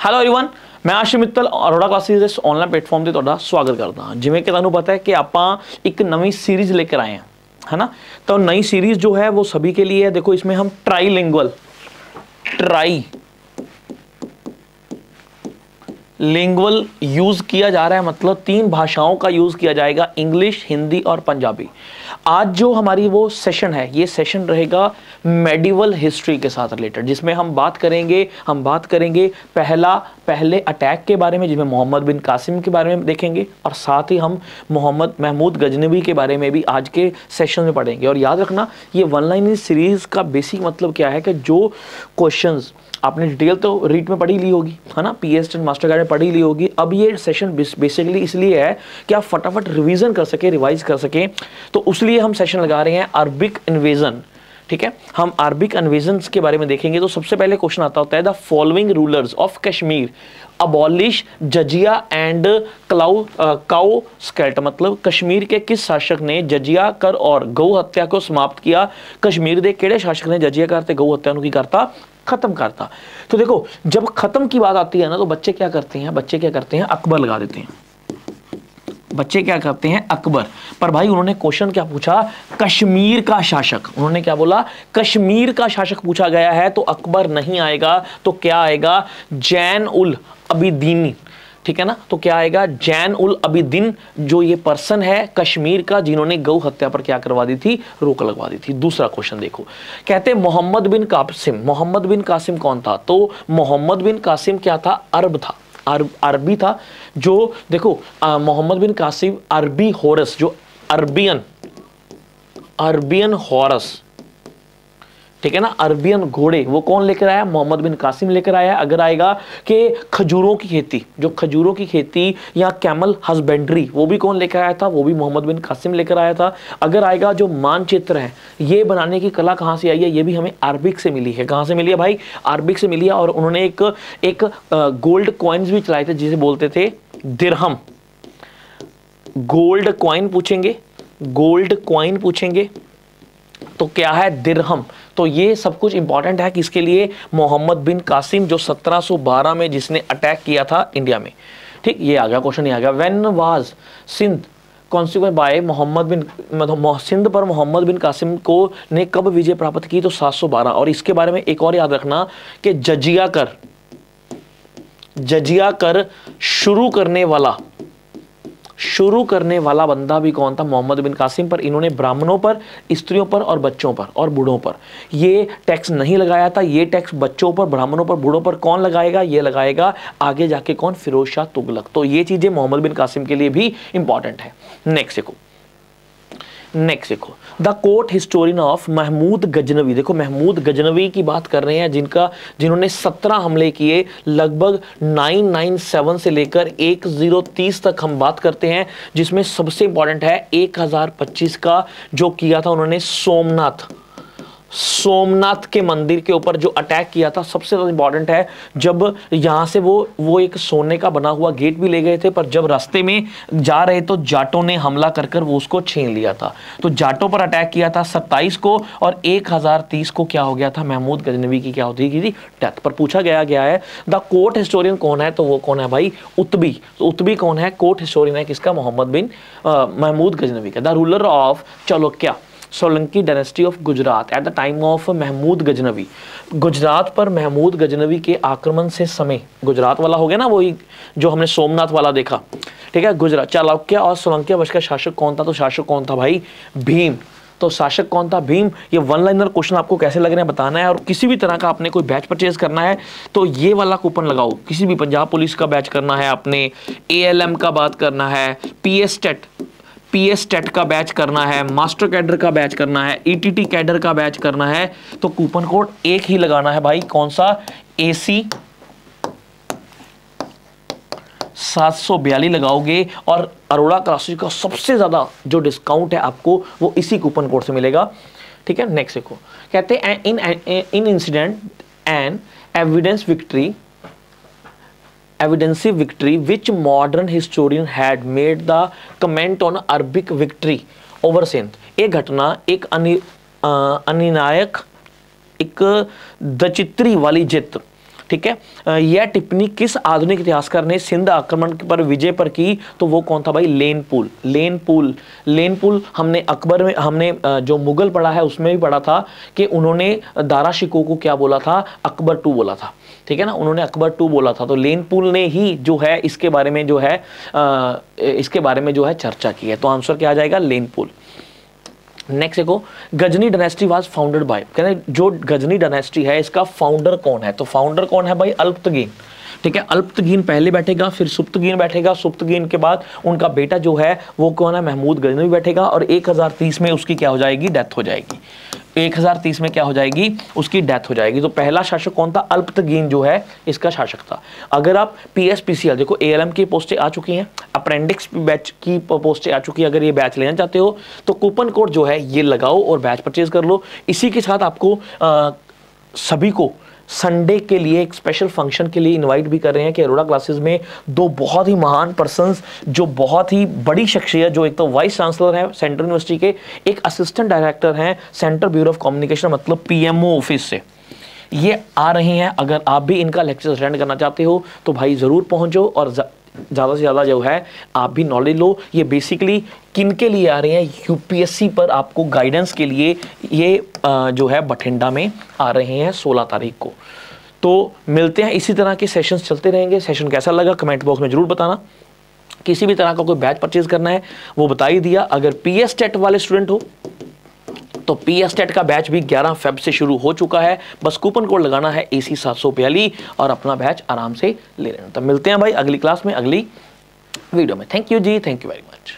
Hello everyone, मैं आशीष Mittal Arora classes इस online platform ਤੇ ਤੁਹਾਡਾ ਸਵਾਗਤ ਕਰਦਾ ਹਾਂ। ਜਿਵੇਂ ਕਿ ਤੁਹਾਨੂੰ ਪਤਾ है कि ਆਪਾਂ एक नई सीरीज लेकर आए हैं, है ना। तो नई सीरीज जो है वो सभी के लिए है। देखो इसमें हम ट्राईलिंगुअल यूज किया जा रहा है, मतलब 3 भाषाओं का यूज किया जाएगा, इंग्लिश, हिंदी और पंजाबी। आज जो हमारी वो सेशन है, ये सेशन रहेगा मेडिवल हिस्ट्री के साथ रिलेटेड, जिसमें हम बात करेंगे पहले अटैक के बारे में, जिसमें मोहम्मद बिन कासिम के बारे में देखेंगे, और साथ ही हम मोहम्मद महमूद गजनवी के बारे में भी आज के सेशन में पढ़ेंगे। और याद रखना, ये वन लाइन सीरीज का बेसिक मतलब क्या है कि जो क्वेश्चंस आपने डिटेल तो रीड में पढ़ी ली होगी, है ना, पीएस मास्टर गाइड में पढ़ी ली होगी। अब ये सेशन बेसिकली इसलिए है कि आप फटाफट रिवीजन कर सके, रिवाइज कर सके, तो उसलिए हम सेशन लगा रहे हैं अरबिक इन्वेजन। ठीक है, हम अरबिक इन्वेजन के बारे में देखेंगे। तो सबसे पहले क्वेश्चन आता होता है, the following rulers of Kashmir abolish जजिया एंड काउ स्केल्ट, मतलब कश्मीर के किस शासक ने जजिया कर और गौ हत्या को समाप्त किया। कश्मीर के केड़े शासक ने जजिया कर ते गौ हत्या की करता, खत्म करता। तो देखो, जब खत्म की बात आती है ना, तो बच्चे क्या करते हैं, अकबर लगा देते हैं। बच्चे क्या करते हैं, अकबर। पर भाई उन्होंने क्वेश्चन क्या पूछा, कश्मीर का शासक। उन्होंने क्या बोला, कश्मीर का शासक पूछा गया है, तो अकबर नहीं आएगा, तो क्या आएगा, जैन उल अबिदीनी। ठीक है ना, तो क्या आएगा, जैन उल अबिदीन, जो ये पर्सन है कश्मीर का, जिन्होंने गौ हत्या पर क्या करवा दी थी, रोक लगवा दी थी। दूसरा क्वेश्चन देखो, कहते मोहम्मद बिन कासिम कौन था। तो मोहम्मद बिन कासिम क्या था, अरबी था। जो देखो मोहम्मद बिन कासिम अरबी हॉरस, जो अरबियन हॉरस, ठीक है ना, अरबियन घोड़े, वो कौन लेकर आया, मोहम्मद बिन कासिम लेकर आया। अगर आएगा कि खजूरों की खेती या कैमल हस्बेंड्री, वो भी कौन लेकर आया था, वो भी मोहम्मद बिन कासिम लेकर आया था। अगर आएगा जो मानचित्र है, ये बनाने की कला कहाँ से आई है, ये भी हमें अरबिक से मिली है। कहाँ से मिली है भाई, अरबिक से मिली है। और उन्होंने एक गोल्ड कॉइन्स भी चलाए थे, जिसे बोलते थे दिरहम। गोल्ड कॉइन पूछेंगे तो क्या है, दिरहम। तो ये सब कुछ इंपॉर्टेंट है किसके लिए, मोहम्मद बिन कासिम, जो 1712 में जिसने अटैक किया था इंडिया में। ठीक, ये आ गया क्वेश्चन, ये आ गया। When was Sindh constituted by Sindh पर मोहम्मद बिन कासिम को ने कब विजय प्राप्त की, तो 712। और इसके बारे में एक और याद रखना कि जजिया कर शुरू करने वाला बंदा भी कौन था, मोहम्मद बिन कासिम। पर इन्होंने ब्राह्मणों पर, स्त्रियों पर और बच्चों पर और बूढ़ों पर ये टैक्स नहीं लगाया था। ये टैक्स बच्चों पर, ब्राह्मणों पर, बूढ़ों पर कौन लगाएगा, ये लगाएगा आगे जाके कौन, फिरोज शाह तुगलक। तो ये चीजें मोहम्मद बिन कासिम के लिए भी इंपॉर्टेंट है। नेक्स्ट देखो the court historian of Mahmud Ghaznavi. देखो महमूद गजनवी की बात कर रहे हैं, जिन्होंने 17 हमले किए, लगभग 997 से लेकर 1030 तक हम बात करते हैं, जिसमें सबसे इंपॉर्टेंट है 1025 का जो किया था उन्होंने सोमनाथ के मंदिर के ऊपर जो अटैक किया था। सबसे ज्यादा इंपॉर्टेंट है, जब यहां से वो एक सोने का बना हुआ गेट भी ले गए थे, पर जब रास्ते में जा रहे तो जाटों ने हमला कर वो उसको छीन लिया था। तो जाटों पर अटैक किया था 27 को, और 1030 को क्या हो गया था, महमूद गजनवी की क्या होती थी, डेथ। पर पूछा गया है द कोर्ट हिस्टोरियन कौन है, तो वो कौन है भाई, उत्बी। तो उत्बी कौन है, कोर्ट हिस्टोरियन है किसका, महमूद गजनवी का। The ruler of Chalukya Solanki dynasty of Gujarat at the time of Mahmud Ghaznavi. Gujarat पर महमूद गजनवी के आक्रमण से समय, गुजरात वाला हो गया ना, वही जो हमने सोमनाथ वाला देखा। ठीक है, गुजरात, चालुक्य और सोलंकी वंश का शासक कौन था, तो शासक कौन था भाई, भीम। तो शासक कौन था, भीम। ये वन लाइनर क्वेश्चन आपको कैसे लग रहे हैं बताना है। और किसी भी तरह का आपने कोई बैच परचेज करना है तो ये वाला कूपन लगाओ। किसी भी पंजाब पुलिस का बैच करना है, आपने ALM का बात करना है, PS टेट का बैच करना है, मास्टर कैडर का बैच करना है, ETT कैडर का बैच करना है, तो कूपन कोड एक ही लगाना है भाई, कौन सा, AC 742 लगाओगे। और अरोड़ा क्लासेस का सबसे ज्यादा जो डिस्काउंट है आपको वो इसी कूपन कोड से मिलेगा। ठीक है, नेक्स्ट देखो, कहते हैं in incident and evidensive victory which modern historian had made the comment on Arabic victory over Sindh। एक घटना, एक अनिर्णायक, एक दचित्री वाली जित, ठीक है। यह टिप्पणी किस आधुनिक इतिहासकार ने सिंध आक्रमण पर विजय पर की? तो वो कौन था भाई? लेनपुल। लेनपुल हमने अकबर में, हमने जो मुगल पढ़ा है उसमें भी पढ़ा था कि उन्होंने दारा शिकोह को क्या बोला था? अकबर टू बोला था, ठीक है ना, उन्होंने अकबर टू बोला था। तो लेनपुल ने ही जो है इसके बारे में जो है चर्चा की है। तो आंसर क्या आ जाएगा? लेनपुल। नेक्स्ट देखो, Ghazni dynasty was founded by, कहते जो गजनी डायनेस्टी है इसका फाउंडर कौन है? तो फाउंडर कौन है भाई? अल्पतगीन, ठीक है। अल्पतगीन पहले बैठेगा, फिर सुप्तगीन बैठेगा, सुप्तगीन के बाद उनका बेटा जो है वो कौन है? महमूद गजनवी बैठेगा, और 1030 में उसकी क्या हो जाएगी? डेथ हो जाएगी। 1030 में क्या हो जाएगी? उसकी डेथ हो जाएगी। तो पहला शासक कौन था? अल्पतगीन जो है इसका शासक था। अगर आप PSPCL देखो, ALM की पोस्टें आ चुकी हैं, अप्रेंडिक्स बैच की पोस्टें आ चुकी है। अगर ये बैच लेना चाहते हो तो कूपन कोड जो है ये लगाओ और बैच परचेज कर लो। इसी के साथ आपको सभी को संडे के लिए एक स्पेशल फंक्शन के लिए इनवाइट भी कर रहे हैं कि अरोड़ा क्लासेस में दो बहुत ही महान पर्संस, जो बहुत ही बड़ी शख्सियत, जो एक तो वाइस चांसलर है सेंट्रल यूनिवर्सिटी के, एक असिस्टेंट डायरेक्टर हैं सेंट्रल ब्यूरो ऑफ कम्युनिकेशन मतलब PMO ऑफिस से, ये आ रहे हैं। अगर आप भी इनका लेक्चर अटेंड करना चाहते हो तो भाई ज़रूर पहुंचो और ज़्यादा से ज़्यादा जो है आप भी नॉलेज लो। ये बेसिकली किन के लिए आ रहे हैं? UPSC पर आपको गाइडेंस के लिए ये जो है बठिंडा में आ रहे हैं 16 तारीख को। तो मिलते हैं, इसी तरह के सेशंस चलते रहेंगे। सेशन कैसा लगा कमेंट बॉक्स में ज़रूर बताना। किसी भी तरह का कोई बैच परचेज करना है वो बता ही दिया। अगर PS टेट वाले स्टूडेंट हो तो PS टेट का बैच भी 11 फेब से शुरू हो चुका है। बस कूपन कोड लगाना है AC 742 और अपना बैच आराम से ले लेना। तो मिलते हैं भाई अगली क्लास में, अगली वीडियो में। Thank you ji, thank you very much.